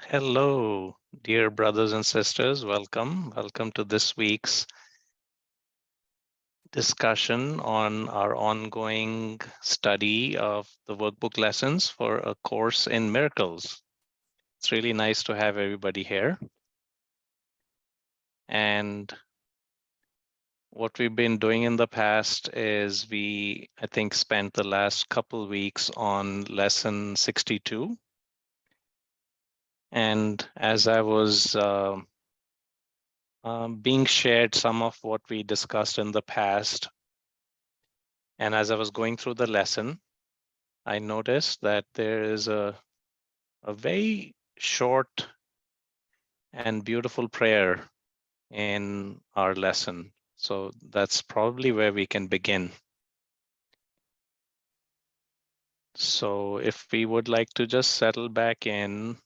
Hello, dear brothers and sisters. Welcome. Welcome to this week's discussion on our ongoing study of the workbook lessons for A Course in Miracles. It's really nice to have everybody here. And what we've been doing in the past is I think, spent the last couple weeks on lesson 62. And as I was being shared some of what we discussed in the past, and as I was going through the lesson, I noticed that there is a very short and beautiful prayer in our lesson. So that's probably where we can begin. So if we would like to just settle back in,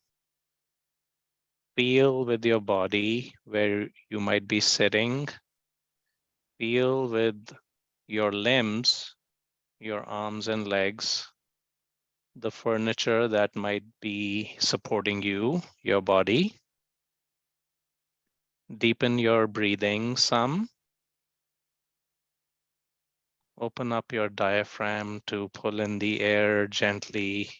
feel with your body where you might be sitting, feel with your limbs, your arms and legs, the furniture that might be supporting you, your body. Deepen your breathing some. Open up your diaphragm to pull in the air gently.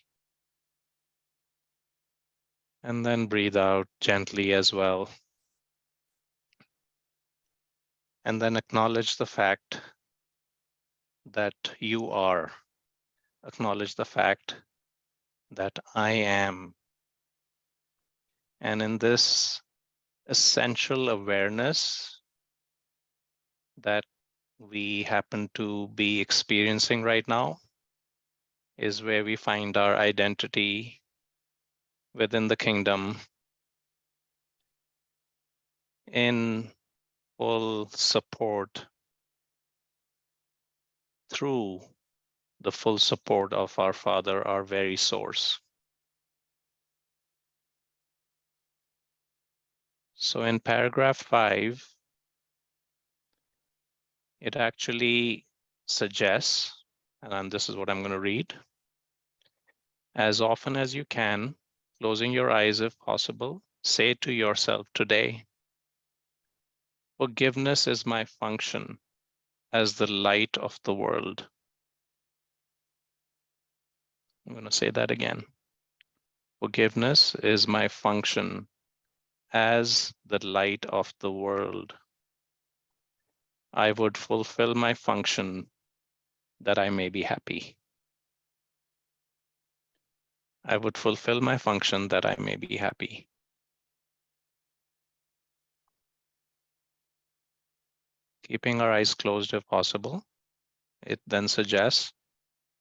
And then breathe out gently as well. And then acknowledge the fact that you are. Acknowledge the fact that I am. And in this essential awareness that we happen to be experiencing right now is where we find our identity within the kingdom in full support through the full support of our Father, our very source. So in paragraph 5, it actually suggests, and this is what I'm going to read, as often as you can, closing your eyes if possible, say to yourself today, forgiveness is my function as the light of the world. I'm going to say that again. Forgiveness is my function as the light of the world. I would fulfill my function that I may be happy. I would fulfill my function that I may be happy. Keeping our eyes closed if possible, it then suggests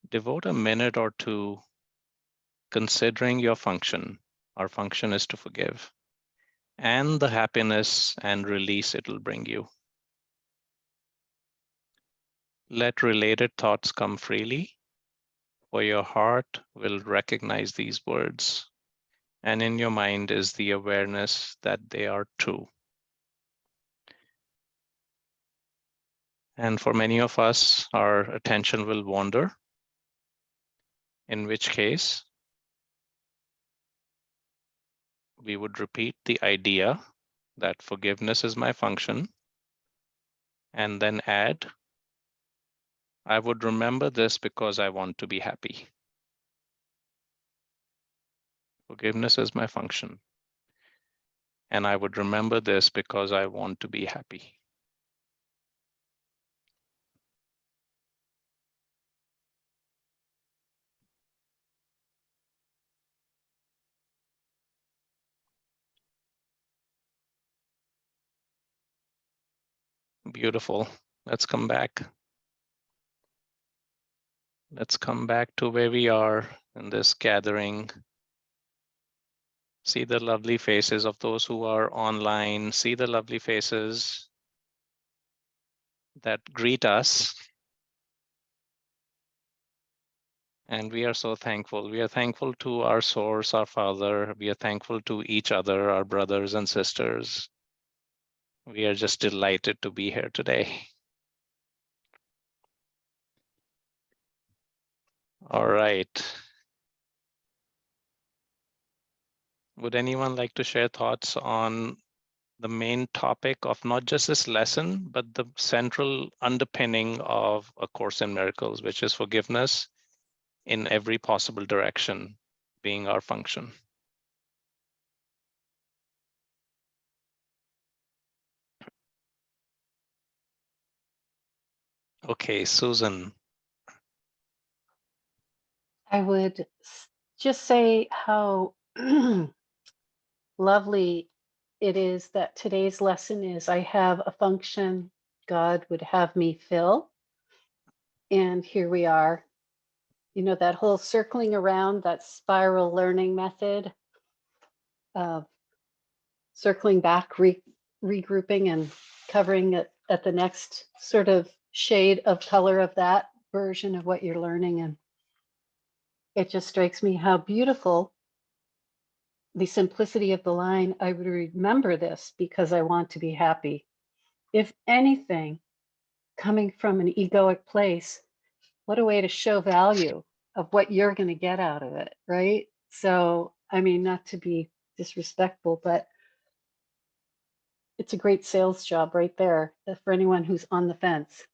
devote a minute or two considering your function. Our function is to forgive, and the happiness and release it will bring you. Let related thoughts come freely, for your heart will recognize these words, and in your mind is the awareness that they are true. And for many of us, our attention will wander, in which case we would repeat the idea that forgiveness is my function, and then add, I would remember this because I want to be happy. Forgiveness is my function, and I would remember this because I want to be happy. Beautiful. Let's come back. Let's come back to where we are in this gathering. See the lovely faces of those who are online. See the lovely faces that greet us. And we are so thankful. We are thankful to our source, our Father. We are thankful to each other, our brothers and sisters. We are just delighted to be here today. All right. would anyone like to share thoughts on the main topic of not just this lesson, but the central underpinning of A Course in Miracles, which is forgiveness in every possible direction being our function? Okay, Susan. I would just say how lovely it is that today's lesson is I have a function God would have me fill. And here we are. You know, that whole circling around, that spiral learning method of circling back, regrouping and covering it at the next sort of shade of color of that version of what you're learning. And it just strikes me how beautiful the simplicity of the line. I would remember this because I want to be happy. If anything, coming from an egoic place, what a way to show value of what you're going to get out of it, right? So, I mean, not to be disrespectful, but it's a great sales job right there for anyone who's on the fence.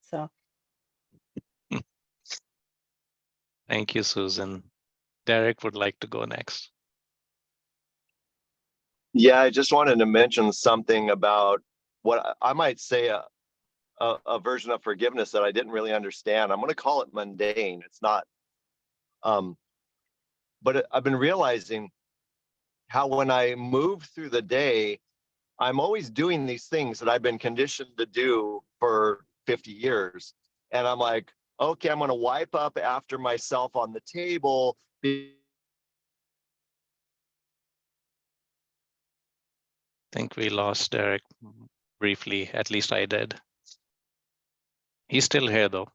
So, Thank you, Susan. Derek would like to go next. Yeah, I just wanted to mention something about what I might say a version of forgiveness that I didn't really understand. I'm going to call it mundane. It's not, but I've been realizing how when I move through the day, I'm always doing these things that I've been conditioned to do for 50 years. And I'm like, okay, I'm going to wipe up after myself on the table. I think we lost Derek briefly, at least I did. He's still here though.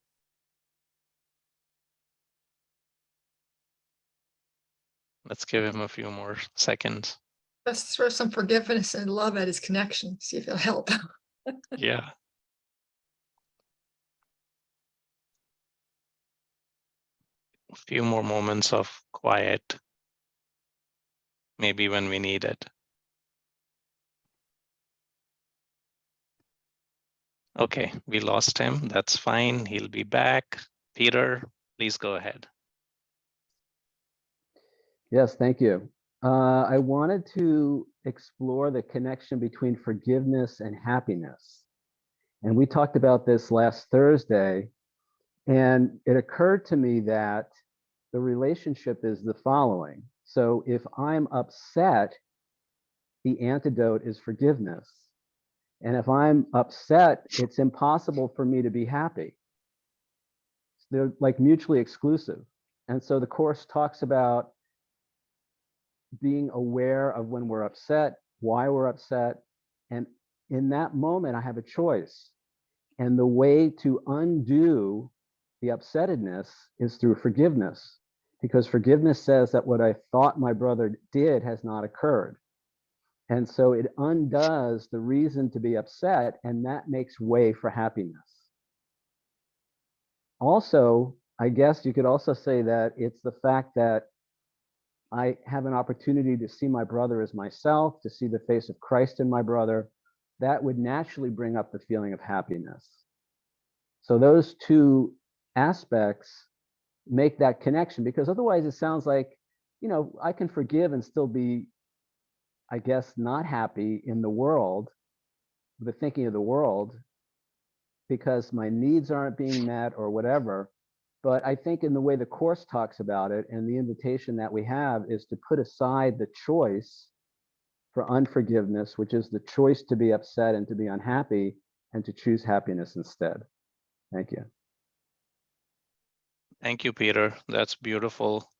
Let's give him a few more seconds. Let's throw some forgiveness and love at his connection, see if it'll help. Yeah. A few more moments of quiet, maybe when we need it. Okay, we lost him. That's fine. He'll be back. Peter, please go ahead. Yes, thank you. I wanted to explore the connection between forgiveness and happiness. And we talked about this last Thursday, and it occurred to me that the relationship is the following. So if I'm upset, the antidote is forgiveness. And if I'm upset, it's impossible for me to be happy. They're like mutually exclusive. And so the Course talks about being aware of when we're upset, why we're upset. And in that moment, I have a choice. And the way to undo the upsettedness is through forgiveness, because forgiveness says that what I thought my brother did has not occurred. And so it undoes the reason to be upset, and that makes way for happiness. Also, I guess you could also say that it's the fact that I have an opportunity to see my brother as myself, to see the face of Christ in my brother. That would naturally bring up the feeling of happiness. So those two aspects make that connection, because otherwise it sounds like, you know, I can forgive and still be, I guess, not happy in the world, the thinking of the world, because my needs aren't being met or whatever. But I think in the way the Course talks about it, and the invitation that we have is to put aside the choice for unforgiveness, which is the choice to be upset and to be unhappy, and to choose happiness instead. Thank you. Thank you, Peter. That's beautiful.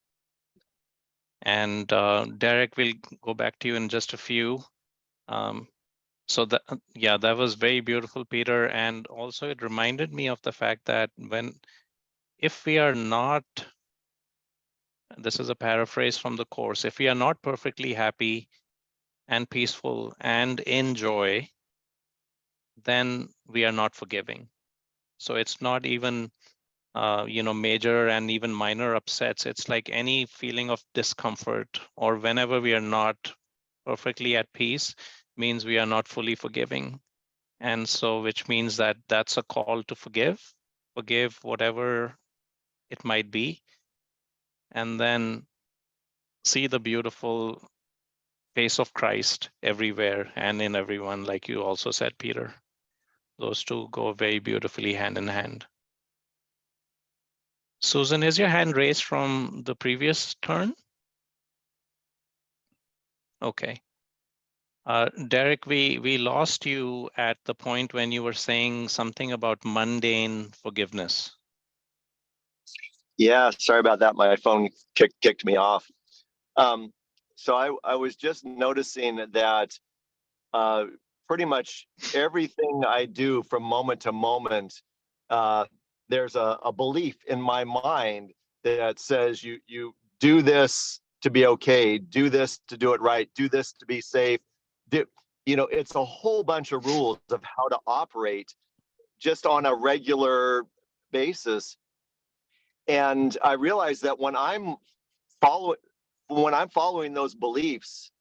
And Derek, we'll go back to you in just a few. So that, yeah, that was very beautiful, Peter. And also it reminded me of the fact that if we are not, this is a paraphrase from the Course, if we are not perfectly happy and peaceful and in joy, then we are not forgiving. So it's not even major and even minor upsets. It's like any feeling of discomfort, or whenever we are not perfectly at peace, means we are not fully forgiving. And so, which means that that's a call to forgive whatever it might be, and then see the beautiful face of Christ everywhere and in everyone, like you also said, Peter. Those two go very beautifully hand in hand. Susan, is your hand raised from the previous turn? Okay. Derek, we lost you at the point when you were saying something about mundane forgiveness. Yeah, sorry about that. My phone kicked me off. So I was just noticing that pretty much everything I do from moment to moment, there's a belief in my mind that says you do this to be okay, do this to do it right, do this to be safe. It's a whole bunch of rules of how to operate just on a regular basis. And I realize that when I'm following those beliefs,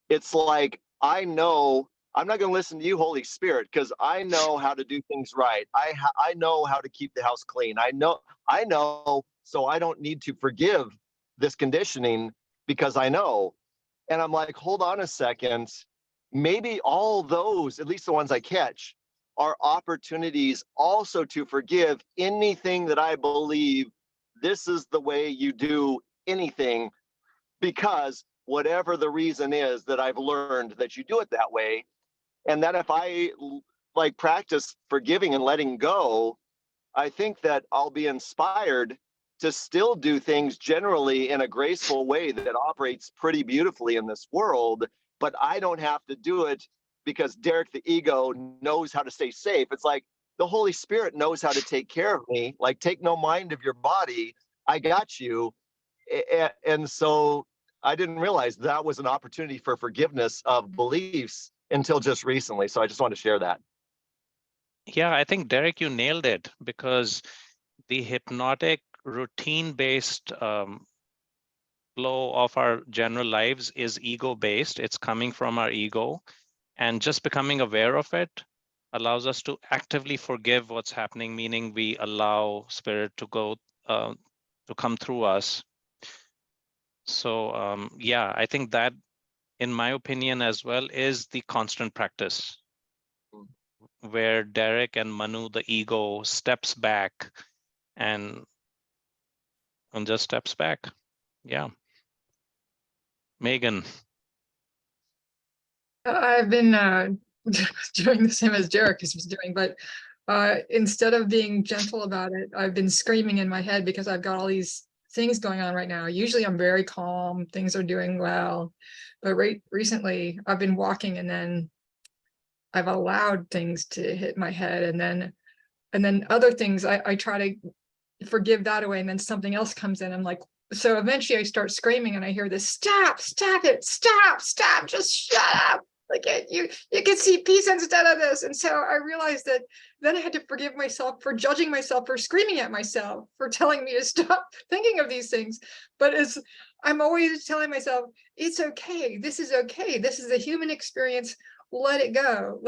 it's like I know I'm not going to listen to you, Holy Spirit, because I know how to do things right. I know how to keep the house clean. I know, so I don't need to forgive this conditioning because I know. And I'm like, hold on a second. Maybe all those, at least the ones I catch, are opportunities also to forgive anything that I believe this is the way you do anything, because whatever the reason is that I've learned that you do it that way. And that if I like practice forgiving and letting go, I think that I'll be inspired to still do things generally in a graceful way that operates pretty beautifully in this world. But I don't have to do it because Derek, the ego, knows how to stay safe. It's like the Holy Spirit knows how to take care of me. Like, take no mind of your body. I got you. And so I didn't realize that was an opportunity for forgiveness of beliefs until just recently. So I just want to share that. Yeah, I think, Derek, you nailed it, because the hypnotic routine-based flow of our general lives is ego-based. It's coming from our ego, and just becoming aware of it allows us to actively forgive what's happening, meaning we allow spirit to go to come through us. So yeah, I think that, in my opinion as well, is the constant practice, where Derek and Manu, the ego, steps back and just steps back. Yeah. Megan. I've been doing the same as Derek was doing, but instead of being gentle about it, I've been screaming in my head because I've got all these things going on right now. Usually I'm very calm, things are doing well, but recently I've been walking and then I've allowed things to hit my head, and then other things I try to forgive that away, and then something else comes in. I'm like, so eventually I start screaming and I hear this, stop it, stop, just shut up. Like, you can see peace instead of this. And so I realized that then I had to forgive myself for judging myself, for screaming at myself, for telling me to stop thinking of these things. But I'm always telling myself, it's okay. This is okay. This is a human experience. Let it go.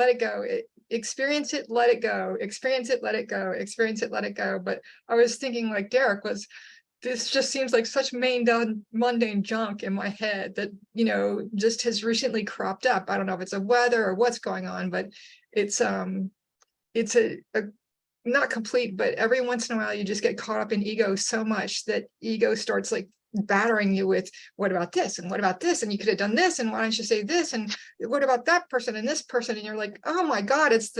Experience it, let it go. Experience it, let it go. Experience it, let it go. But I was thinking, like Derek was, this just seems like such mundane junk in my head that, just has recently cropped up. I don't know if it's a weather or what's going on, but it's a not complete, but every once in a while you just get caught up in ego so much that ego starts like battering you with, what about this, and what about this, and you could have done this, and why don't you say this, and what about that person and this person, and you're like, oh my God, it's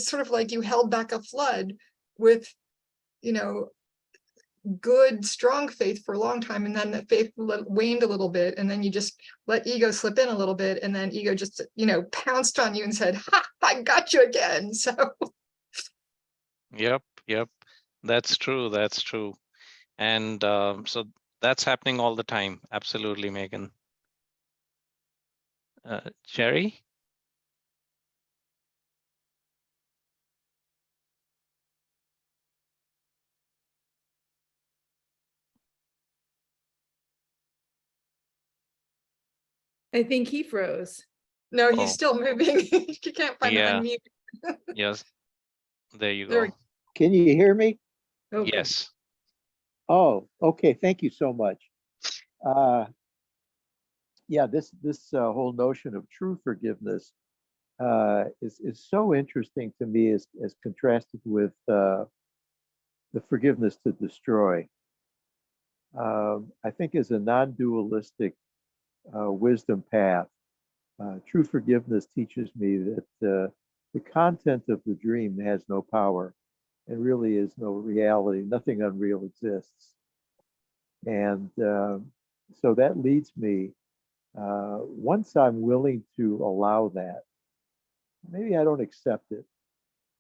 sort of like you held back a flood with good strong faith for a long time, and then that faith waned a little bit, and then you just let ego slip in a little bit, and then ego just pounced on you and said, ha, I got you again. So Yep. That's true. And so that's happening all the time. Absolutely, Megan. Jerry? I think he froze. No, he's Oh, still moving. You can't find the yeah. unmute. Yes. There you There we go. Can you hear me? go. Good. Yes. Oh, okay. Thank you so much. Yeah, this whole notion of true forgiveness is so interesting to me as contrasted with the forgiveness to destroy. I think as a non-dualistic wisdom path, true forgiveness teaches me that the content of the dream has no power and really is no reality. Nothing unreal exists. And so that leads me, once I'm willing to allow that, maybe I don't accept it,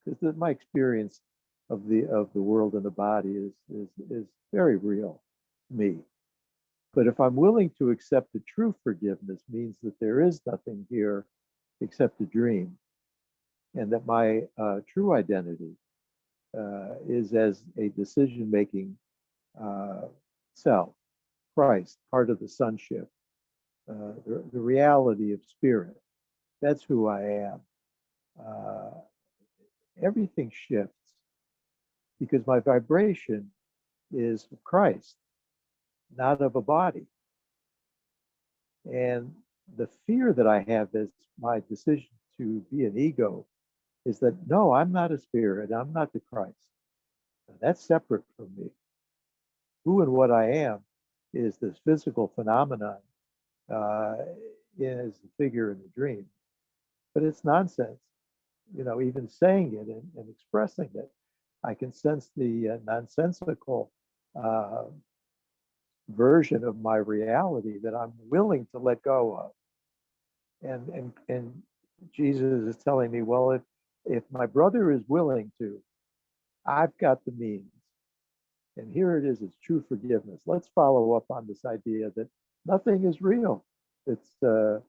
because my experience of the world and the body is very real to me. But if I'm willing to accept the true forgiveness, means that there is nothing here except a dream, and that my true identity is as a decision-making self, Christ, part of the sonship, the reality of spirit. That's who I am. Everything shifts because my vibration is of Christ, not of a body. And the fear that I have is my decision to be an ego is that, no, I'm not a spirit. I'm not the Christ. That's separate from me. Who and what I am is this physical phenomenon, is the figure in the dream. But it's nonsense. Even saying it and expressing it, I can sense the nonsensical version of my reality that I'm willing to let go of. And Jesus is telling me, well, if my brother is willing to, I've got the means. And here it is, it's true forgiveness. Let's follow up on this idea that nothing is real. It's at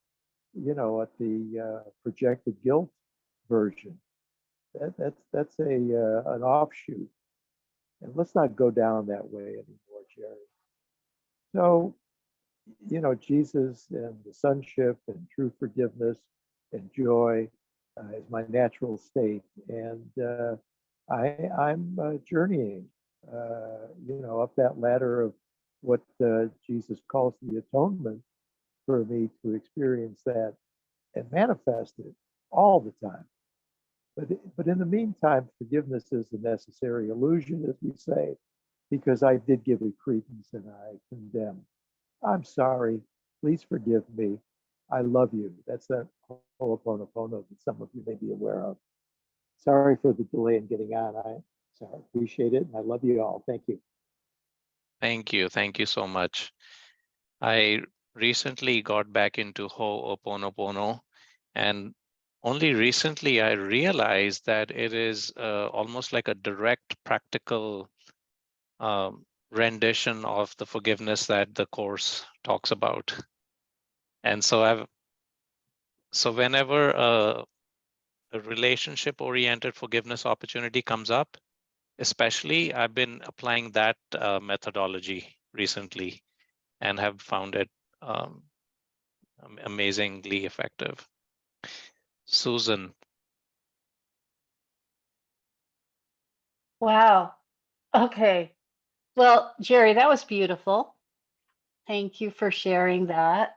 the projected guilt version. That's an offshoot. And let's not go down that way anymore, Jerry. So, Jesus and the sonship and true forgiveness and joy is my natural state. And I'm journeying, up that ladder of what Jesus calls the atonement for me to experience that and manifest it all the time. But in the meantime, forgiveness is a necessary illusion, as we say, because I did give it credence and I condemn. I'm sorry. Please forgive me. I love you. That's that Ho'oponopono that some of you may be aware of. Sorry for the delay in getting on. I appreciate it. And I love you all. Thank you. Thank you. Thank you so much. I recently got back into Ho'oponopono, and only recently I realized that it is almost like a direct, practical rendition of the forgiveness that the Course talks about. And so whenever a relationship-oriented forgiveness opportunity comes up, especially, I've been applying that methodology recently and have found it amazingly effective. Susan. Wow. Okay. Well, Jerry, that was beautiful. Thank you for sharing that.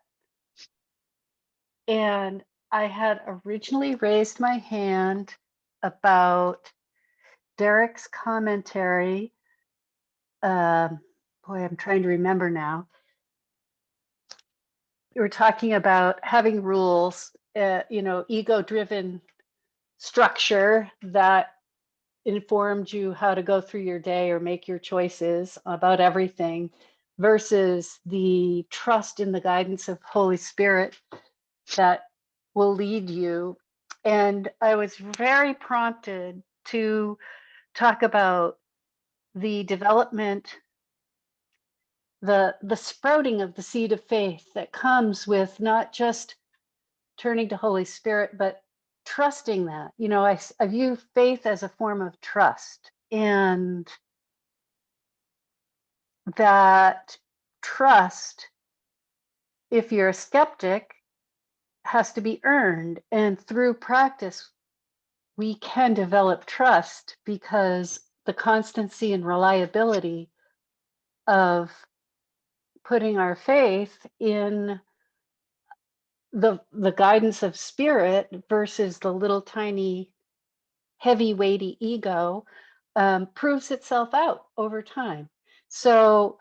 And I had originally raised my hand about Derek's commentary. Boy, I'm trying to remember now. We were talking about having rules, ego-driven structure that informed you how to go through your day or make your choices about everything versus the trust in the guidance of Holy Spirit that will lead you. And I was very prompted to talk about the development, the sprouting of the seed of faith that comes with not just turning to Holy Spirit, but trusting that. I view faith as a form of trust, and that trust, if you're a skeptic, has to be earned. And through practice, we can develop trust because the constancy and reliability of putting our faith in the guidance of spirit versus the little tiny heavy weighty ego proves itself out over time. So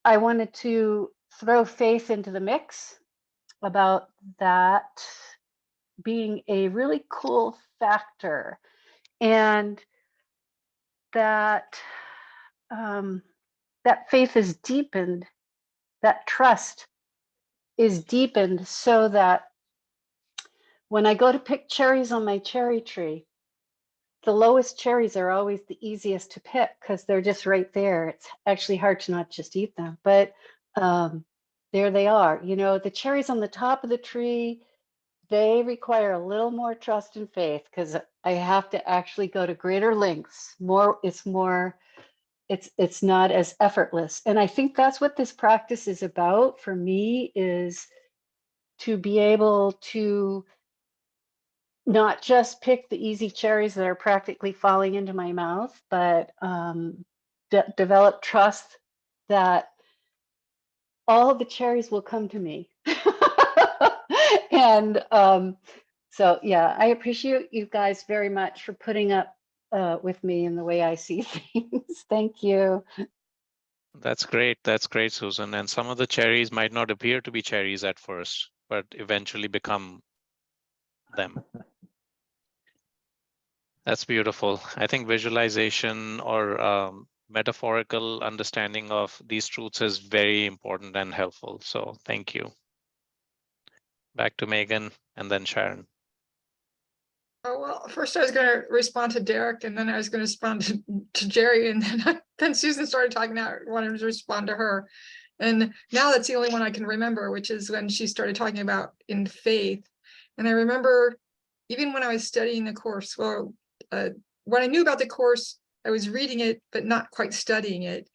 I wanted to throw faith into the mix about that being a really cool factor, and that that faith is deepened, that trust is deepened, so that when I go to pick cherries on my cherry tree, the lowest cherries are always the easiest to pick because they're just right there. It's actually hard to not just eat them, but there they are. You know, the cherries on the top of the tree, they require a little more trust and faith because I have to actually go to greater lengths. It's not as effortless. And I think that's what this practice is about for me, is to be able to not just pick the easy cherries that are practically falling into my mouth, but develop trust that all of the cherries will come to me. And so, yeah, I appreciate you guys very much for putting up with me in the way I see things. Thank you. That's great. That's great, Susan. And some of the cherries might not appear to be cherries at first, but eventually become them. That's beautiful. I think visualization or metaphorical understanding of these truths is very important and helpful. So thank you. Back to Megan and then Sharon. Oh, well, first I was going to respond to Derek, and then I was going to respond to Jerry, and then Susan started talking. Now I wanted to respond to her. And now that's the only one I can remember, which is when she started talking about in faith. And I remember even when I was studying the course, well, when I knew about the course, I was reading it, but not quite studying it.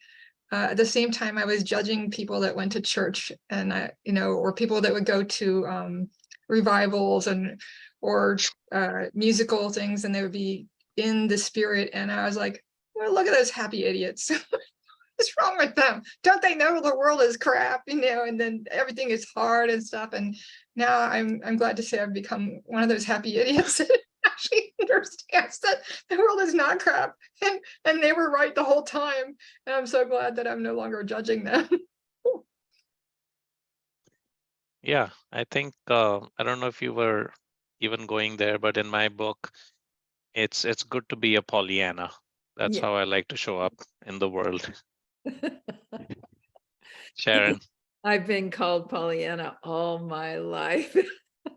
At the same time, I was judging people that went to church, and or people that would go to revivals or musical things, and they would be in the spirit. And I was like, well, look at those happy idiots. What's wrong with them? Don't they know the world is crap, and then everything is hard and stuff. And now I'm glad to say I've become one of those happy idiots that actually understands that the world is not crap, and they were right the whole time. And I'm so glad that I'm no longer judging them. Yeah, I think I don't know if you were even going there, but in my book, it's good to be a Pollyanna. That's Yeah. how I like to show up in the world. Sharon. I've been called Pollyanna all my life.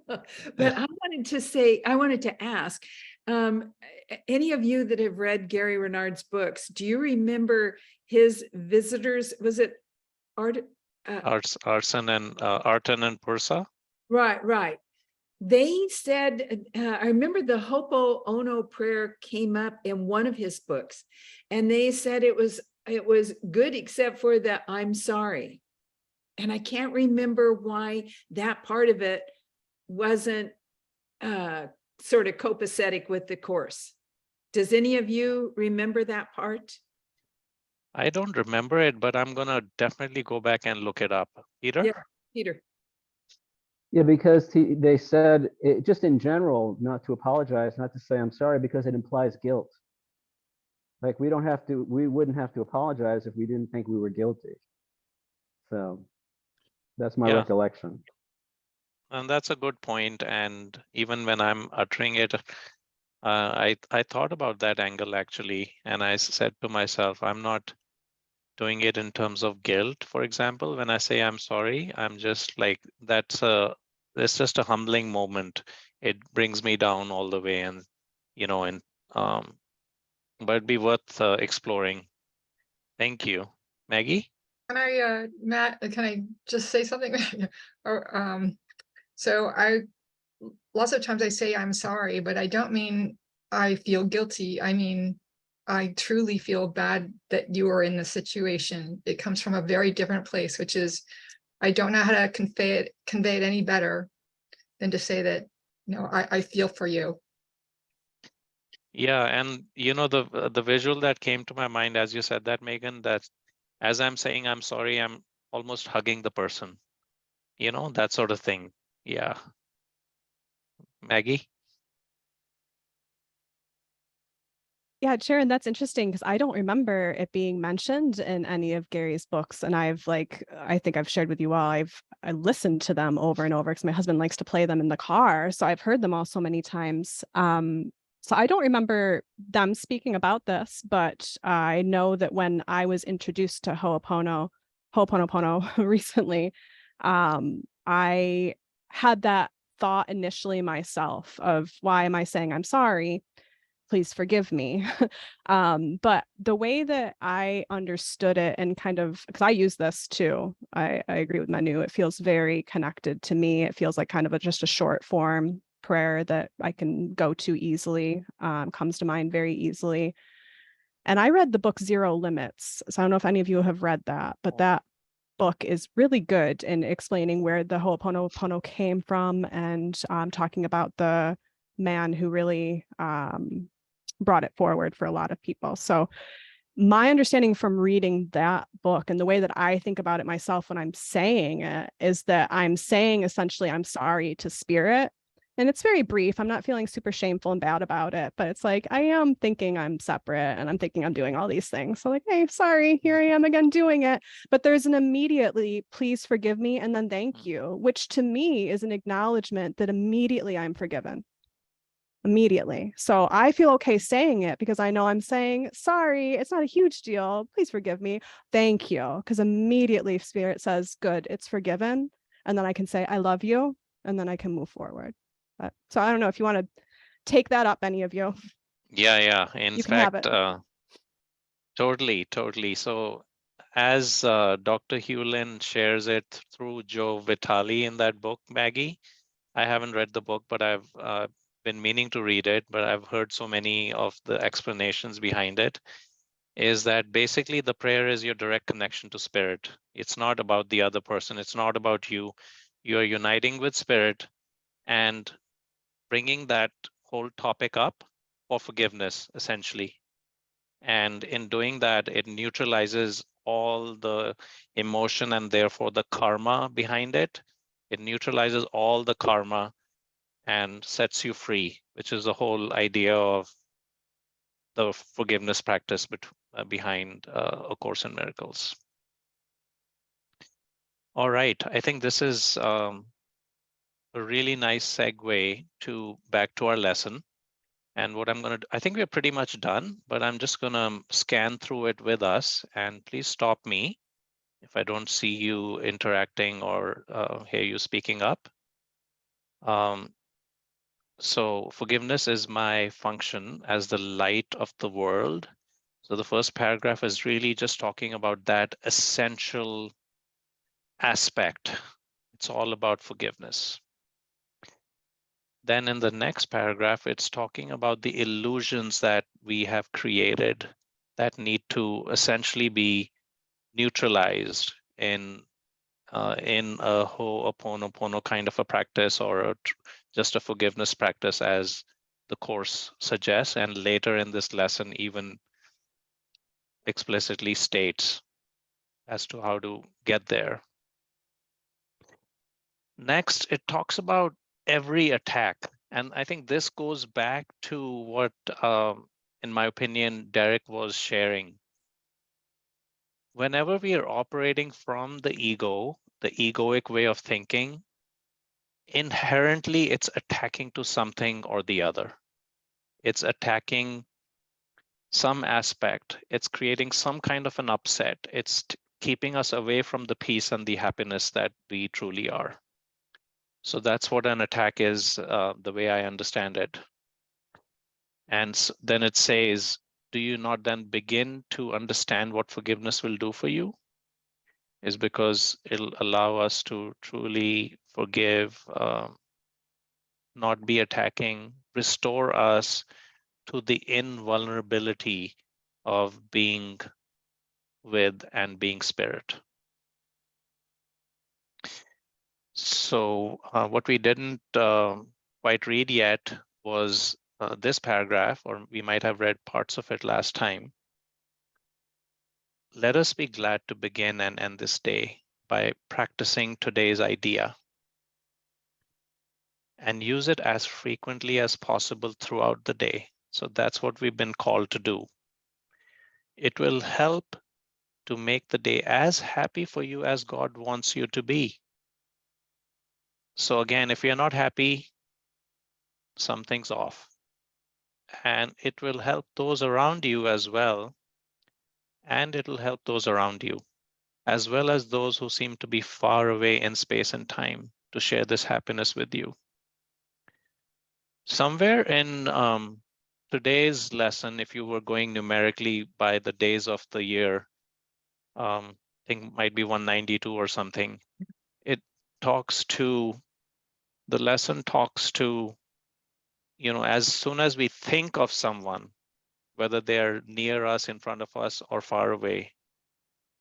But I wanted to ask, any of you that have read Gary Renard's books, do you remember his visitors? Was it Arten and Pursa? Right. They said, I remember the Ho'oponopono prayer came up in one of his books, and they said it was good except for the I'm sorry. And I can't remember why that part of it wasn't sort of copacetic with the course. Does any of you remember that part? I don't remember it, but I'm going to definitely go back and look it up. Peter? Yeah, Peter. Yeah, because they said, just in general, not to apologize, not to say I'm sorry, because it implies guilt. Like we wouldn't have to apologize if we didn't think we were guilty. So that's my recollection. And that's a good point. And even when I'm uttering it, I thought about that angle actually. And I said to myself, I'm not doing it in terms of guilt. For example, when I say I'm sorry, I'm just like, it's just a humbling moment. It brings me down all the way, and but it'd be worth exploring. Thank you. Maggie? Can I, Matt, can I just say something? So lots of times I say I'm sorry, but I don't mean I feel guilty. I mean, I truly feel bad that you are in the situation. It comes from a very different place, which is I don't know how to convey it any better. than to say that, I feel for you. Yeah, and the visual that came to my mind as you said that, Megan, that as I'm saying I'm sorry, I'm almost hugging the person, that sort of thing. Yeah. Maggie? Yeah, Sharon, that's interesting because I don't remember it being mentioned in any of Gary's books. And I think I've shared with you all, I listened to them over and over because my husband likes to play them in the car. So I've heard them all so many times. So I don't remember them speaking about this, but I know that when I was introduced to Ho'oponopono recently, I had that thought initially myself of why am I saying I'm sorry? Please forgive me. But the way that I understood it and kind of, because I use this too, I agree with Manu. It feels very connected to me. It feels like kind of just a short form prayer that I can go to easily, comes to mind very easily. And I read the book Zero Limits. So I don't know if any of you have read that, but that book is really good in explaining where the Ho'oponopono came from and talking about the man who really brought it forward for a lot of people. So my understanding from reading that book and the way that I think about it myself when I'm saying it is that I'm saying essentially I'm sorry to spirit. And it's very brief. I'm not feeling super shameful and bad about it, but it's like I am thinking I'm separate and I'm thinking I'm doing all these things. So like, hey, sorry, here I am again doing it. But there's an immediately, please forgive me, and then thank you, which to me is an acknowledgement that immediately I'm forgiven. Immediately. So I feel okay saying it because I know I'm saying, sorry, it's not a huge deal. Please forgive me. Thank you. Because immediately Spirit says, good, it's forgiven. And then I can say, I love you. And then I can move forward. So I don't know if you want to take that up, any of you. Yeah. In You can have fact, it. totally. So as Dr. Hewlin shares it through Joe Vitale in that book, Maggie, I haven't read the book, but I've been meaning to read it, but I've heard so many of the explanations behind it, is that basically the prayer is your direct connection to spirit. It's not about the other person. It's not about you. You're uniting with spirit and bringing that whole topic up for forgiveness, essentially. And in doing that, it neutralizes all the emotion and therefore the karma behind it. It neutralizes all the karma and sets you free, which is the whole idea of the forgiveness practice behind A Course in Miracles. All right, I think this is a really nice segue back to our lesson. And what I'm going to do, I think we're pretty much done, but I'm just going to scan through it with us. And please stop me if I don't see you interacting or hear you speaking up. So forgiveness is my function as the light of the world. So the first paragraph is really just talking about that essential aspect. It's all about forgiveness. Then in the next paragraph, it's talking about the illusions that we have created that need to essentially be neutralized in a Ho'oponopono kind of a practice or just a forgiveness practice as the Course suggests, and later in this lesson even explicitly states as to how to get there. Next, it talks about every attack. And I think this goes back to what, in my opinion, Derek was sharing. Whenever we are operating from the ego, the egoic way of thinking, inherently it's attacking to something or the other. It's attacking some aspect. It's creating some kind of an upset. It's keeping us away from the peace and the happiness that we truly are. So that's what an attack is, the way I understand it. And then it says, do you not then begin to understand what forgiveness will do for you? Is because it'll allow us to truly forgive, not be attacking, restore us to the invulnerability of being with and being spirit. So what we didn't quite read yet was this paragraph, or we might have read parts of it last time. Let us be glad to begin and end this day by practicing today's idea and use it as frequently as possible throughout the day. So that's what we've been called to do. It will help to make the day as happy for you as God wants you to be. So again, if you're not happy, something's off. And it will help those around you as well. And it'll help those around you, as well as those who seem to be far away in space and time, to share this happiness with you. Somewhere in today's lesson, if you were going numerically by the days of the year, I think it might be 192 or something, the lesson talks to, as soon as we think of someone, whether they're near us, in front of us, or far away,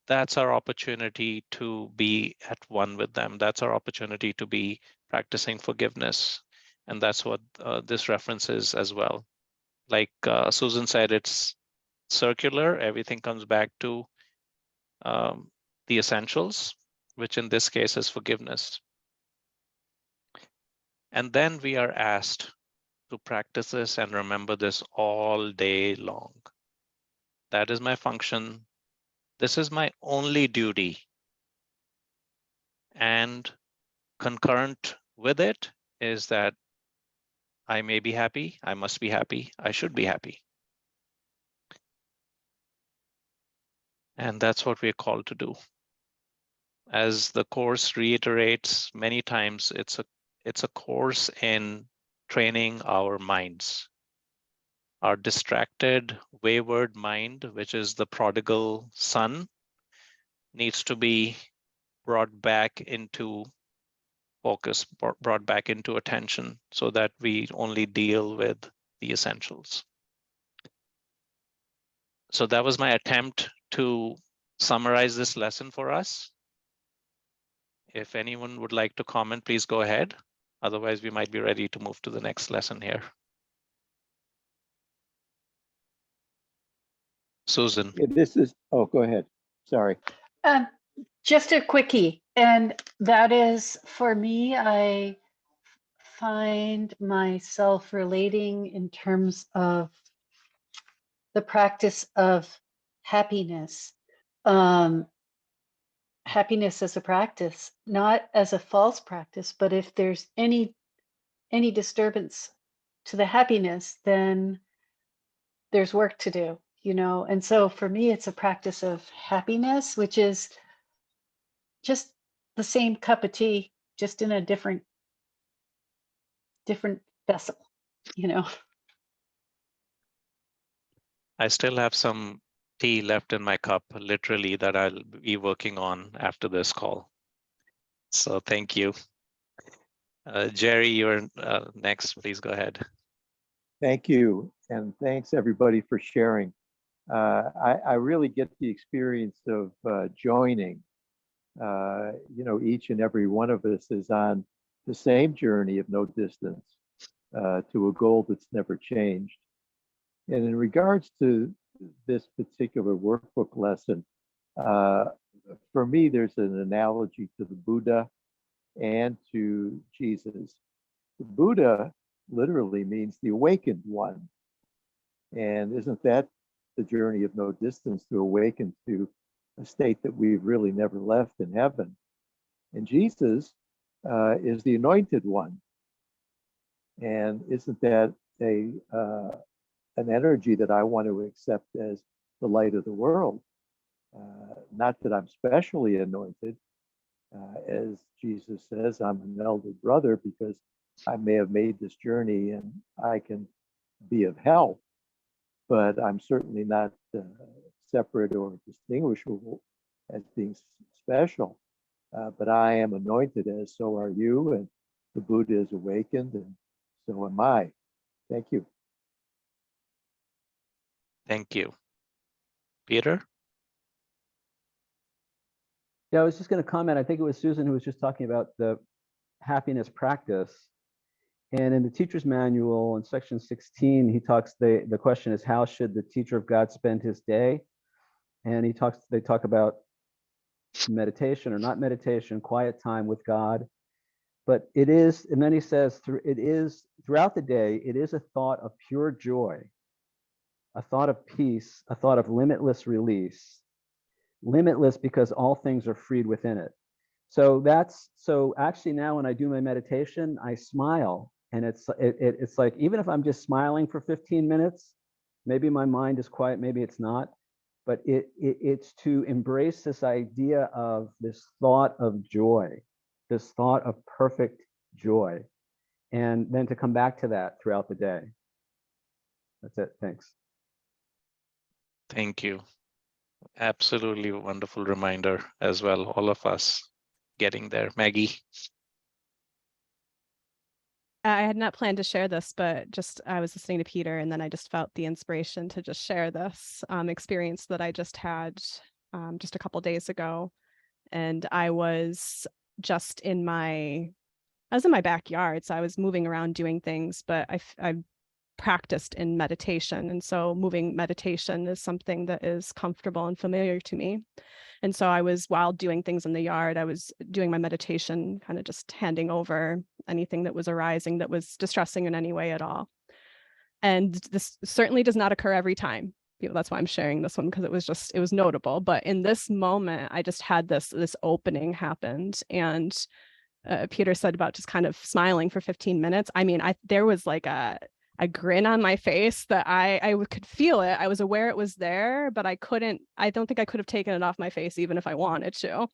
that's our opportunity to be at one with them. That's our opportunity to be practicing forgiveness. And that's what this reference is as well. Like Susan said, it's circular. Everything comes back to the essentials, which in this case is forgiveness. And then we are asked to practice this and remember this all day long. That is my function. This is my only duty. And concurrent with it is that I may be happy, I must be happy, I should be happy. And that's what we're called to do. As the course reiterates many times, it's a course in training our minds. Our distracted, wayward mind, which is the prodigal son, needs to be brought back into focus, brought back into attention, so that we only deal with the essentials. So that was my attempt to summarize this lesson for us. If anyone would like to comment, please go ahead. Otherwise, we might be ready to move to the next lesson here. Susan. Go ahead. Sorry. Just a quickie, and that is, for me, I find myself relating in terms of the practice of happiness. Happiness as a practice, not as a false practice, but if there's any disturbance to the happiness, then there's work to do, And so for me, it's a practice of happiness, which is just the same cup of tea, just in a different vessel, I still have some tea left in my cup, literally, that I'll be working on after this call. So thank you. Jerry, you're next. Please go ahead. Thank you. And thanks everybody for sharing. I really get the experience of joining. Each and every one of us is on the same journey of no distance to a goal that's never changed. And in regards to this particular workbook lesson, for me, there's an analogy to the Buddha and to Jesus. The Buddha literally means the awakened one. And isn't that the journey of no distance, to awaken to a state that we've really never left in heaven? And Jesus is the anointed one. And isn't that an energy that I want to accept as the light of the world? Not that I'm specially anointed. As Jesus says, I'm an elder brother because I may have made this journey and I can be of help, but I'm certainly not separate or distinguishable as being special. But I am anointed, as so are you, and the Buddha is awakened, and so am I. Thank you. Thank you. Peter? Yeah, I was just going to comment. I think it was Susan who was just talking about the happiness practice. And in the teacher's manual in section 16, he talks, the question is, how should the teacher of God spend his day? And they talk about meditation or not meditation, quiet time with God. But it is, and then he says, throughout the day, it is a thought of pure joy, a thought of peace, a thought of limitless release. Limitless because all things are freed within it. So actually now when I do my meditation, I smile, and it's like, even if I'm just smiling for 15 minutes, maybe my mind is quiet, maybe it's not, but it's to embrace this idea of this thought of joy, this thought of perfect joy, and then to come back to that throughout the day. That's it. Thanks. Thank you. Absolutely wonderful reminder as well. All of us getting there. Maggie. I had not planned to share this, but just I was listening to Peter, and then I just felt the inspiration to just share this experience that I just had just a couple days ago. And I was just I was in my backyard, so I was moving around doing things, but I practiced in meditation. And so moving meditation is something that is comfortable and familiar to me. And so while doing things in the yard, I was doing my meditation, kind of just handing over anything that was arising that was distressing in any way at all. And this certainly does not occur every time. That's why I'm sharing this one, because it was notable. But in this moment, I just had this opening happened. And Peter said about just kind of smiling for 15 minutes. I mean, there was like a grin on my face that I could feel it. I was aware it was there, but I don't think I could have taken it off my face even if I wanted to.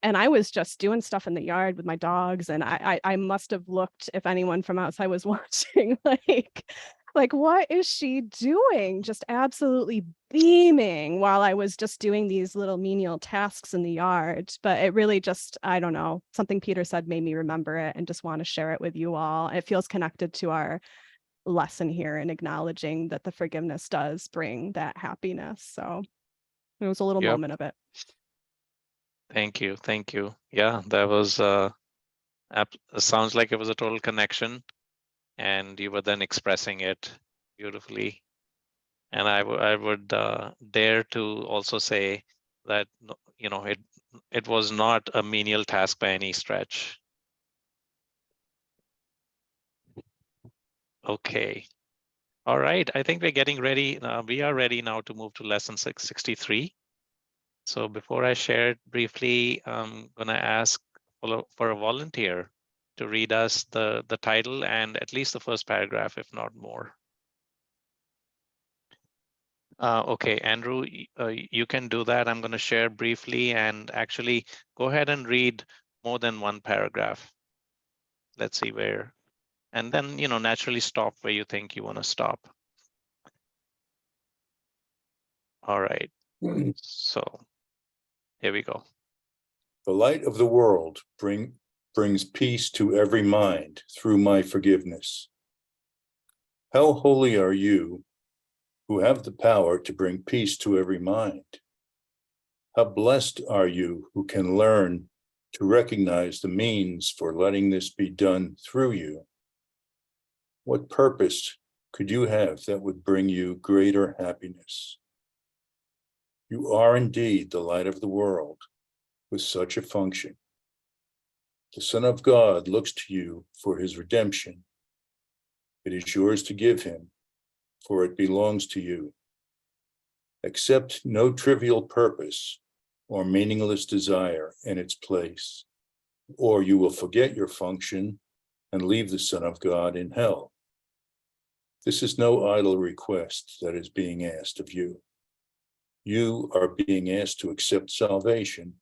And I was just doing stuff in the yard with my dogs. And I must have looked, if anyone from outside was watching, like, what is she doing? Just absolutely beaming while I was just doing these little menial tasks in the yard. But it really just, I don't know, something Peter said made me remember it and just want to share it with you all. It feels connected to our lesson here and acknowledging that the forgiveness does bring that happiness. So it was a little moment of it. Thank you. Thank you. Yeah, that was sounds like it was a total connection, and you were then expressing it beautifully. And I would dare to also say that, it was not a menial task by any stretch. Okay. All right. I think we're getting ready. We are ready now to move to lesson 663. So before I share it briefly, I'm going to ask for a volunteer to read us the title and at least the first paragraph, if not more. Okay, Andrew, you can do that. I'm going to share briefly, and actually go ahead and read more than one paragraph. Let's see where, and then, naturally stop where you think you want to stop. All right. So here we go. The light of the world brings peace to every mind through my forgiveness. How holy are you who have the power to bring peace to every mind? How blessed are you who can learn to recognize the means for letting this be done through you? What purpose could you have that would bring you greater happiness? You are indeed the light of the world with such a function. The Son of God looks to you for his redemption. It is yours to give him, for it belongs to you. Accept no trivial purpose or meaningless desire in its place, or you will forget your function and leave the Son of God in hell. This is no idle request that is being asked of you. You are being asked to accept salvation,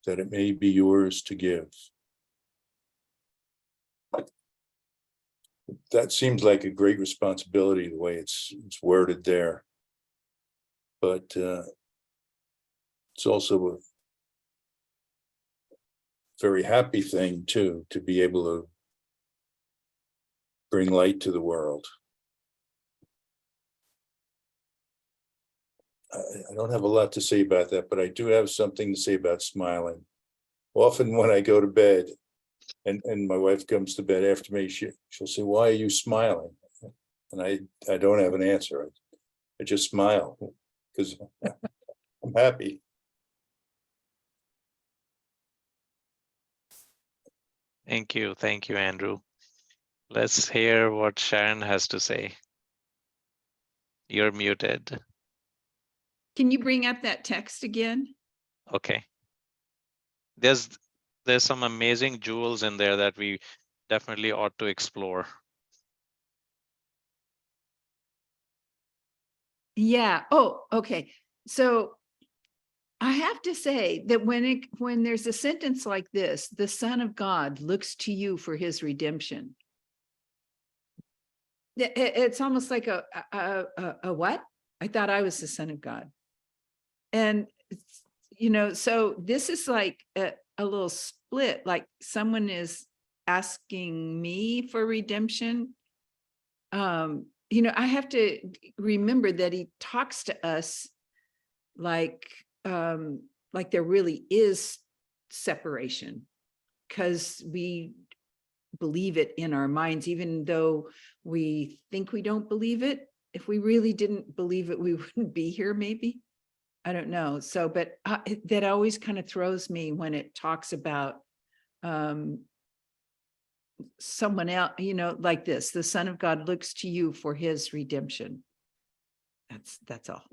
that it may be yours to give. That seems like a great responsibility, the way it's worded there. But it's also a very happy thing, too, to be able to bring light to the world. I don't have a lot to say about that, but I do have something to say about smiling. Often when I go to bed, And my wife comes to bed after me, she'll say, "Why are you smiling?" And I don't have an answer. I just smile because I'm happy. Thank you, Andrew. Let's hear what Sharon has to say. You're muted. Can you bring up that text again? Okay. There's some amazing jewels in there that we definitely ought to explore. Yeah. Oh, okay. So I have to say that when there's a sentence like this, the Son of God looks to you for his redemption. It's almost like a what? I thought I was the Son of God. And, so this is like a little split, like someone is asking me for redemption. I have to remember that he talks to us like there really is separation, because we believe it in our minds, even though we think we don't believe it. If we really didn't believe it, we wouldn't be here, maybe. I don't know. So, but that always kind of throws me when it talks about someone else, like this, the Son of God looks to you for his redemption. That's all.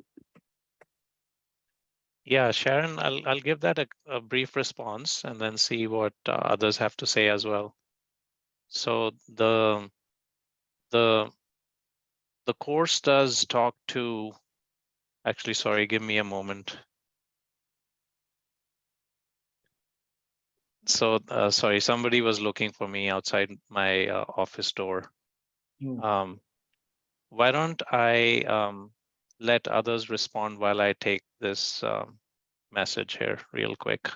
Yeah, Sharon, I'll give that a brief response and then see what others have to say as well. So the course does talk to, actually, sorry, give me a moment. So sorry, somebody was looking for me outside my office door. Why don't I let others respond while I take this message here real quick.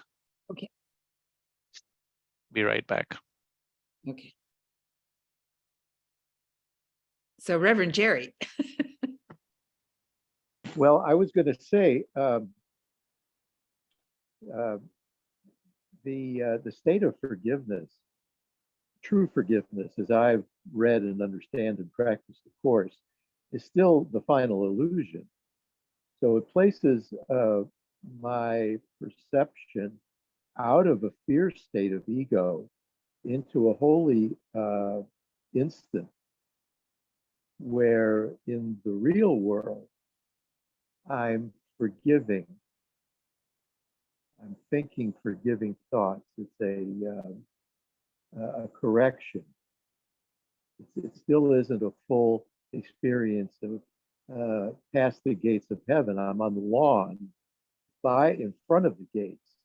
Okay. Be right back. Okay. So Reverend Jerry. Well, I was going to say the state of forgiveness, true forgiveness, as I've read and understand and practiced the course, is still the final illusion. So it places my perception out of a fear state of ego into a holy instant, where in the real world, I'm forgiving. I'm thinking forgiving thoughts. It's a correction. It still isn't a full experience of past the gates of heaven. I'm on the lawn in front of the gates,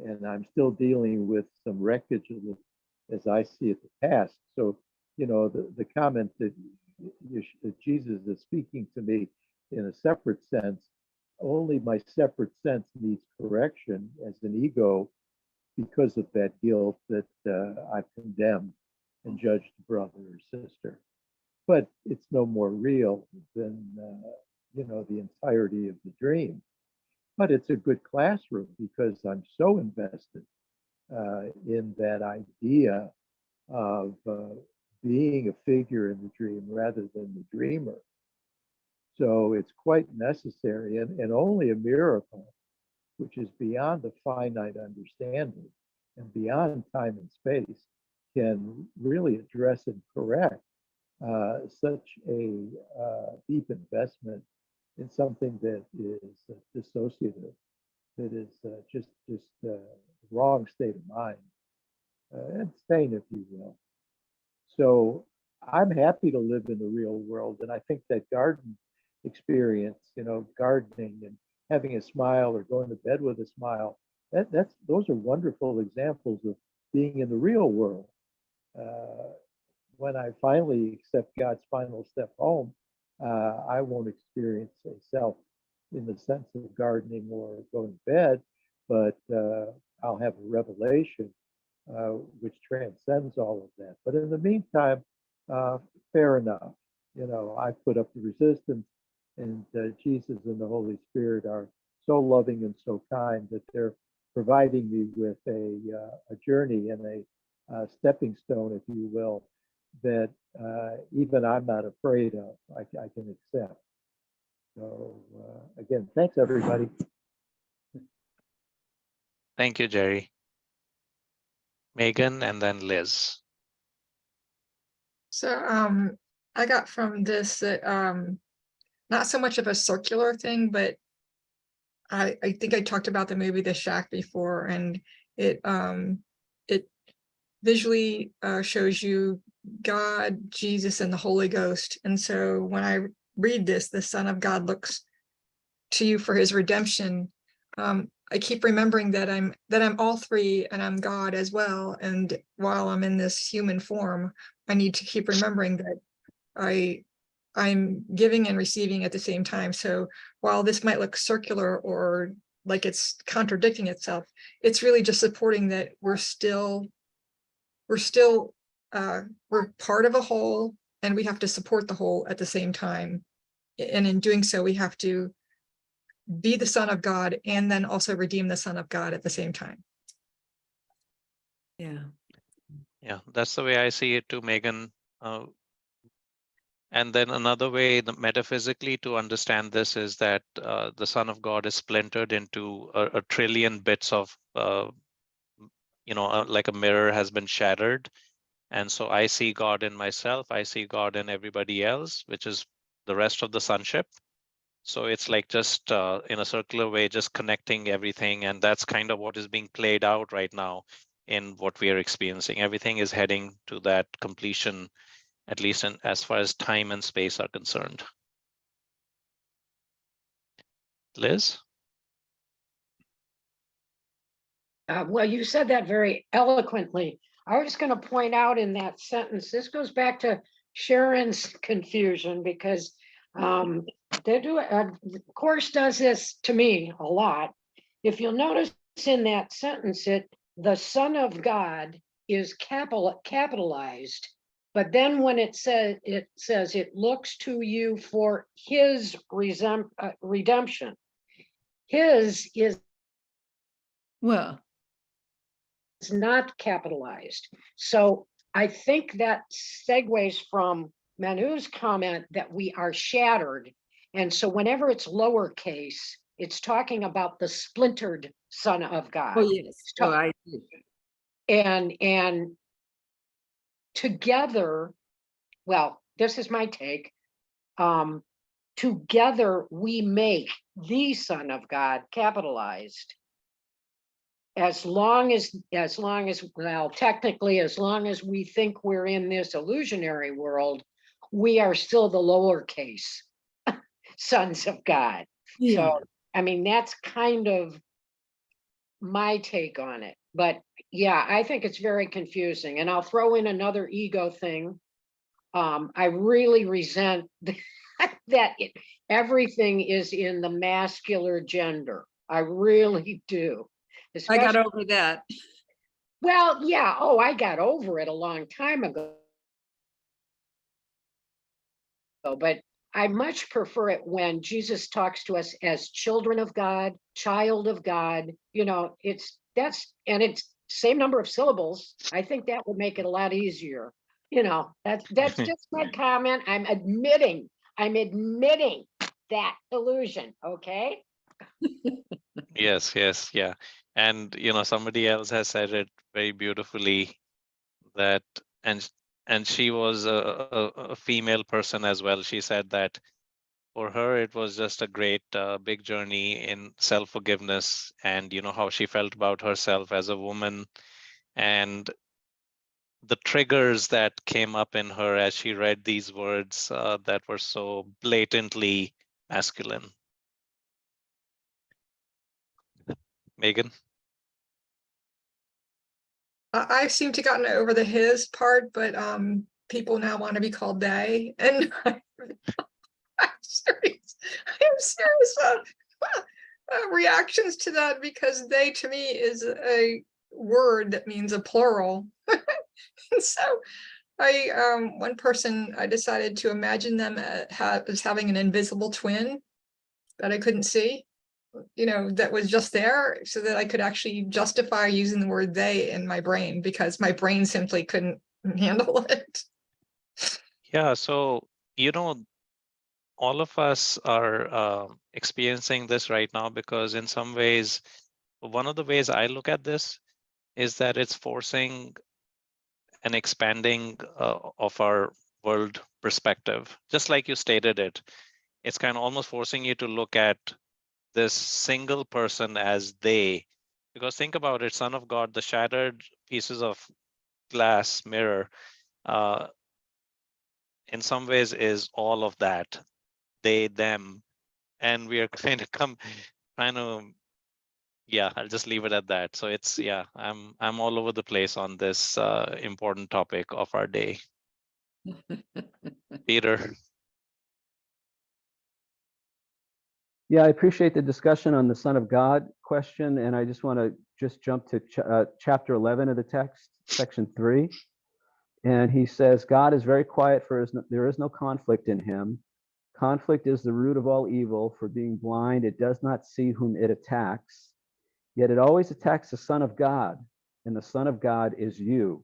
and I'm still dealing with some wreckage of as I see it, the past. So, the comment that Jesus is speaking to me in a separate sense, only my separate sense needs correction as an ego because of that guilt that I've condemned and judged a brother or sister. But it's no more real than, the entirety of the dream. But it's a good classroom because I'm so invested in that idea of being a figure in the dream rather than the dreamer. So it's quite necessary, and only a miracle, which is beyond the finite understanding and beyond time and space, can really address and correct such a deep investment in something that is dissociative, that is just wrong state of mind, and sane, if you will. So I'm happy to live in the real world, and I think that garden experience, gardening and having a smile or going to bed with a smile, those are wonderful examples of being in the real world. When I finally accept God's final step home, I won't experience a self in the sense of gardening or going to bed, but I'll have a revelation which transcends all of that. But in the meantime, fair enough. I put up the resistance, and Jesus and the Holy Spirit are so loving and so kind that they're providing me with a journey and stepping stone, if you will, that even I'm not afraid of, I can accept. So again, thanks everybody. Thank you, Jerry. Megan and then Liz. So I got from this that not so much of a circular thing, but I think I talked about the movie The Shack before, and it visually shows you God, Jesus, and the Holy Ghost. And so when I read this, the Son of God looks to you for his redemption. I keep remembering that I'm all three, and I'm God as well. And while I'm in this human form, I need to keep remembering that I'm giving and receiving at the same time. So while this might look circular or like it's contradicting itself, it's really just supporting that we're part of a whole, and we have to support the whole at the same time. And in doing so, we have to be the Son of God and then also redeem the Son of God at the same time. Yeah. Yeah, that's the way I see it too, Megan. And then another way, metaphysically, to understand this is that the Son of God is splintered into a trillion bits of, like a mirror has been shattered. And so I see God in myself, I see God in everybody else, which is the rest of the sonship. So it's like just in a circular way, just connecting everything. And that's kind of what is being played out right now in what we are experiencing. Everything is heading to that completion, at least as far as time and space are concerned. Liz? Well, you said that very eloquently. I was going to point out in that sentence, this goes back to Sharon's confusion, because the Course does this to me a lot. If you'll notice in that sentence, the Son of God is capitalized, but then when it says it looks to you for his redemption. His is Well, not capitalized. So I think that segues from Manu's comment that we are shattered. And so whenever it's lowercase, it's talking about the splintered Son of God. oh yes. Oh, I see. And together, well, this is my take. Together we make the Son of God capitalized. As long as, well, technically, as long as we think we're in this illusionary world, we are still the lowercase sons of God. Yeah. So, I mean, that's kind of my take on it. But yeah, I think it's very confusing. And I'll throw in another ego thing. I really resent that everything is in the masculine gender. I really do. I got over that. Well, yeah. Oh, I got over it a long time ago. But I much prefer it when Jesus talks to us as children of God, child of God. You know, it's same number of syllables. I think that would make it a lot easier. You know, that's just my comment. I'm admitting that illusion. Okay. Yes, yeah. And somebody else has said it very beautifully, that and she was a female person as well. She said that for her it was just a great big journey in self-forgiveness, and how she felt about herself as a woman, and the triggers that came up in her as she read these words that were so blatantly masculine. Megan? I seem to gotten over the his part, but people now want to be called they, and I'm serious. Reactions to that, because they to me is a word that means a plural. And so one person, I decided to imagine them as having an invisible twin that I couldn't see. that was just there so that I could actually justify using the word they in my brain, because my brain simply couldn't handle it. Yeah, so, all of us are experiencing this right now, because in some ways, one of the ways I look at this is that it's forcing an expanding of our world perspective. Just like you stated it, it's kind of almost forcing you to look at this single person as they. Because think about it, Son of God, the shattered pieces of glass mirror, in some ways is all of that, they, them, and we are trying to, yeah, I'll just leave it at that. So it's, yeah, I'm all over the place on this important topic of our day. Peter. Yeah, I appreciate the discussion on the Son of God question, and I just want to jump to chapter 11 of the text, section 3. And he says, God is very quiet, for there is no conflict in him. Conflict is the root of all evil, for being blind, it does not see whom it attacks. Yet it always attacks the Son of God, and the Son of God is you.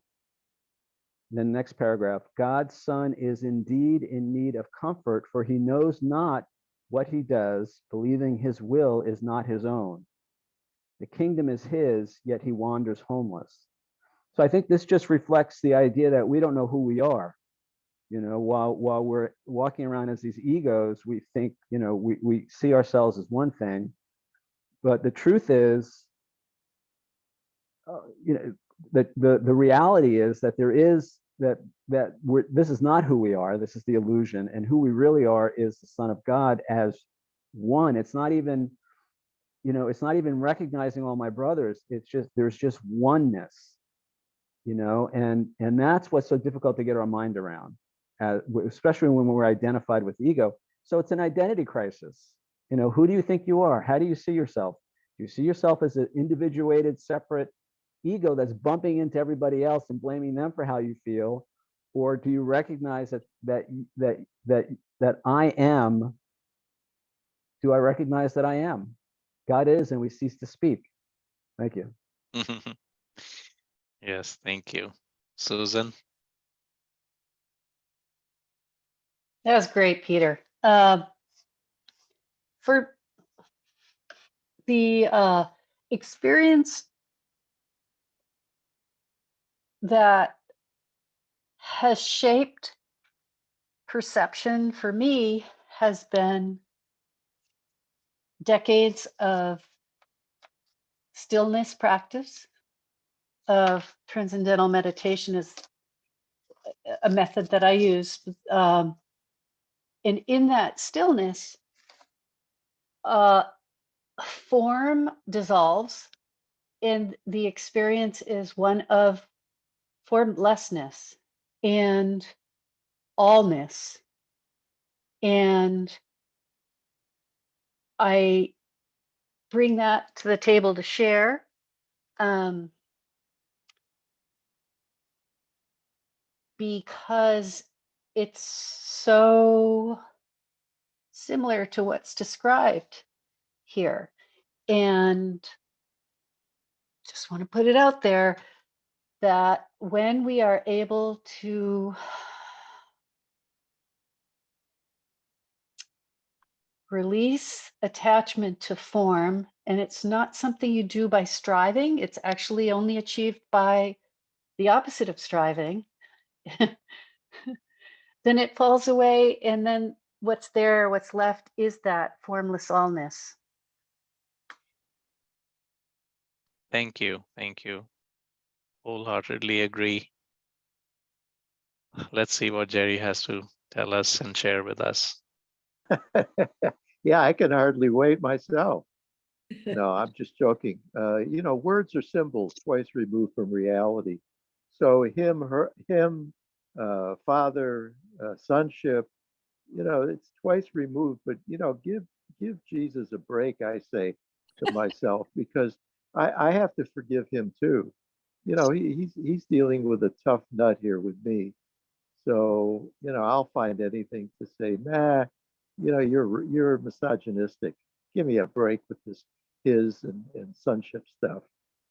And then the next paragraph, God's Son is indeed in need of comfort, for he knows not what he does, believing his will is not his own. The kingdom is his, yet he wanders homeless. So I think this just reflects the idea that we don't know who we are. While we're walking around as these egos, we think, we see ourselves as one thing, but the truth is, the reality is that there is this is not who we are. This is the illusion, and who we really are is the Son of God as one. It's not even recognizing all my brothers. It's just, there's just oneness, and that's what's so difficult to get our mind around, especially when we're identified with ego. So it's an identity crisis. Who do you think you are? How do you see yourself? Do you see yourself as an individuated, separate ego that's bumping into everybody else and blaming them for how you feel? Or do you recognize that I am? Do I recognize that I am? God is, and we cease to speak. Thank you. Yes, thank you. Susan? That was great, Peter. For the experience that has shaped perception for me has been decades of stillness practice, of transcendental meditation is a method that I use. And in that stillness, form dissolves, and the experience is one of formlessness and allness. And I bring that to the table to share. Because it's so similar to what's described here. And just want to put it out there that when we are able to release attachment to form, and it's not something you do by striving, it's actually only achieved by the opposite of striving, then it falls away, and then what's left is that formless allness. Thank you. Wholeheartedly agree. Let's see what Jerry has to tell us and share with us. Yeah, I can hardly wait myself. No, I'm just joking. Words are symbols twice removed from reality. So him, her, him, father, sonship, it's twice removed. But give Jesus a break, I say to myself, because I have to forgive him too. He's dealing with a tough nut here with me. So I'll find anything to say. Nah, you're misogynistic. give me a break with this his and sonship stuff.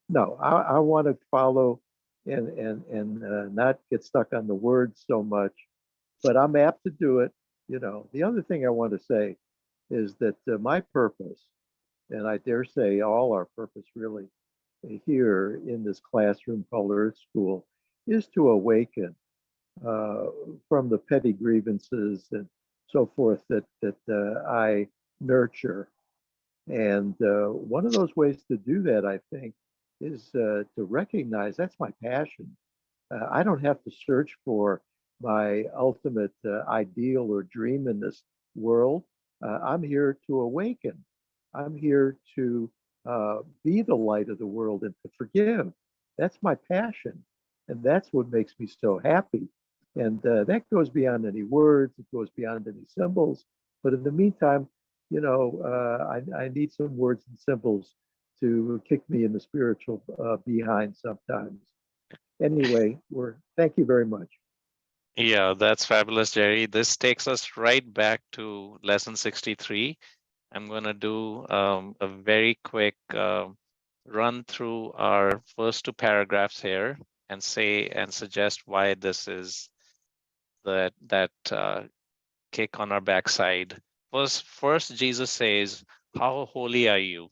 No, I want to follow and not get stuck on the words so much, but I'm apt to do it. The other thing I want to say is that my purpose, and I dare say all our purpose really here in this classroom called Earth School, is to awaken from the petty grievances and so forth that I nurture. And one of those ways to do that, I think, is to recognize that's my passion. I don't have to search for my ultimate ideal or dream in this world. I'm here to awaken. I'm here to be the light of the world and to forgive. That's my passion. And that's what makes me so happy. And that goes beyond any words, it goes beyond any symbols. But in the meantime, I need some words and symbols to kick me in the spiritual behind sometimes. Anyway, thank you very much. Yeah, that's fabulous, Jerry. This takes us right back to lesson 63. I'm going to do a very quick run through our first two paragraphs here and suggest why this is that kick on our backside. First, Jesus says, "How holy are you?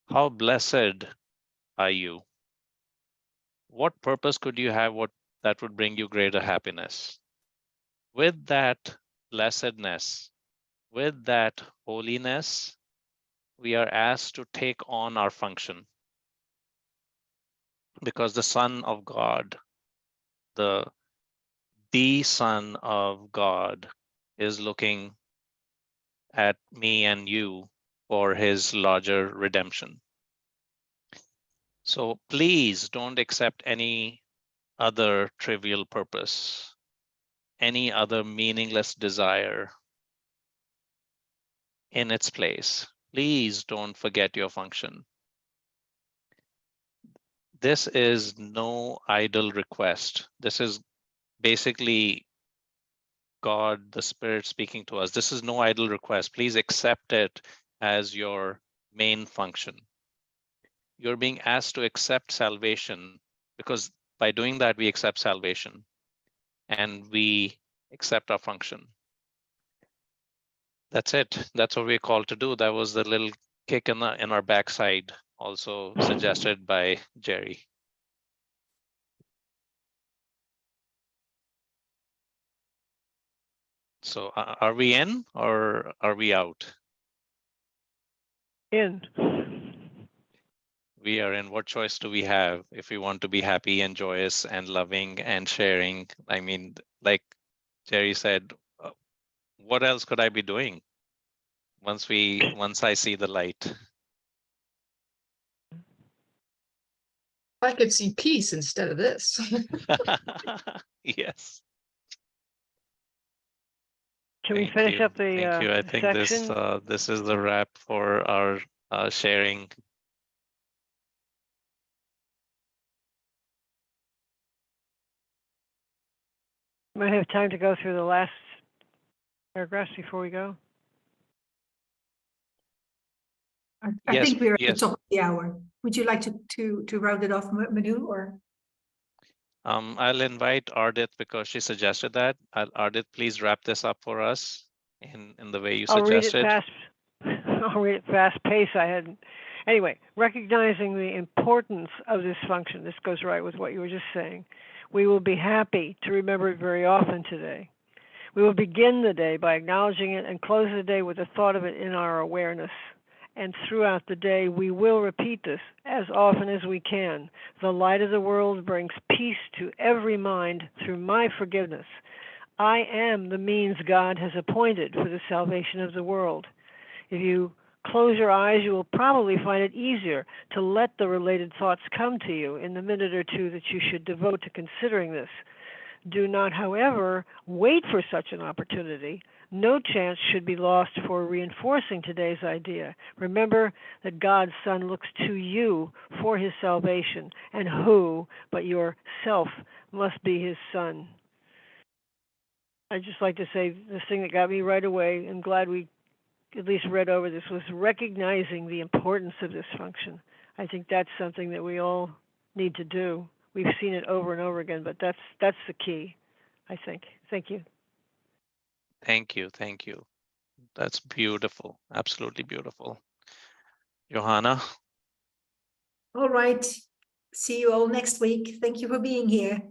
How blessed are you? What purpose could you have that would bring you greater happiness?" With that blessedness, with that holiness, we are asked to take on our function. Because the Son of God, the Son of God, is looking at me and you for his larger redemption. So please don't accept any other trivial purpose, any other meaningless desire in its place. Please don't forget your function. This is no idle request. This is basically God, the Spirit speaking to us. This is no idle request. Please accept it as your main function. You're being asked to accept salvation because by doing that, we accept salvation and we accept our function. That's it. That's what we're called to do. That was the little kick in our backside, also suggested by Jerry. So are we in or are we out? In. We are in. What choice do we have if we want to be happy and joyous and loving and sharing? I mean, like Jerry said, what else could I be doing once I see the light? I could see peace instead of this. Yes. Can we Thank finish you. up the Thank you. I think section? this is the wrap for our sharing. Might have time to go through the last paragraphs before we go. I Yes, think we're at the yes. top of the hour. Would you like to round it off, Manu, or? I'll invite Ardith because she suggested that. Ardith, please wrap this up for us in the way you I'll read it suggested. fast. I'll read it fast pace. I hadn't. Anyway, recognizing the importance of this function, this goes right with what you were just saying. We will be happy to remember it very often today. We will begin the day by acknowledging it and close the day with the thought of it in our awareness. And throughout the day, we will repeat this as often as we can. The light of the world brings peace to every mind through my forgiveness. I am the means God has appointed for the salvation of the world. If you close your eyes, you will probably find it easier to let the related thoughts come to you in the minute or two that you should devote to considering this. Do not, however, wait for such an opportunity. No chance should be lost for reinforcing today's idea. Remember that God's Son looks to you for his salvation, and who but yourself must be his son. I'd just like to say this thing that got me right away. I'm glad we at least read over this, was recognizing the importance of this function. I think that's something that we all need to do. We've seen it over and over again, but that's the key, I think. Thank you. Thank you. Thank you. That's beautiful. Absolutely beautiful. Johanna. All right. See you all next week. Thank you for being here.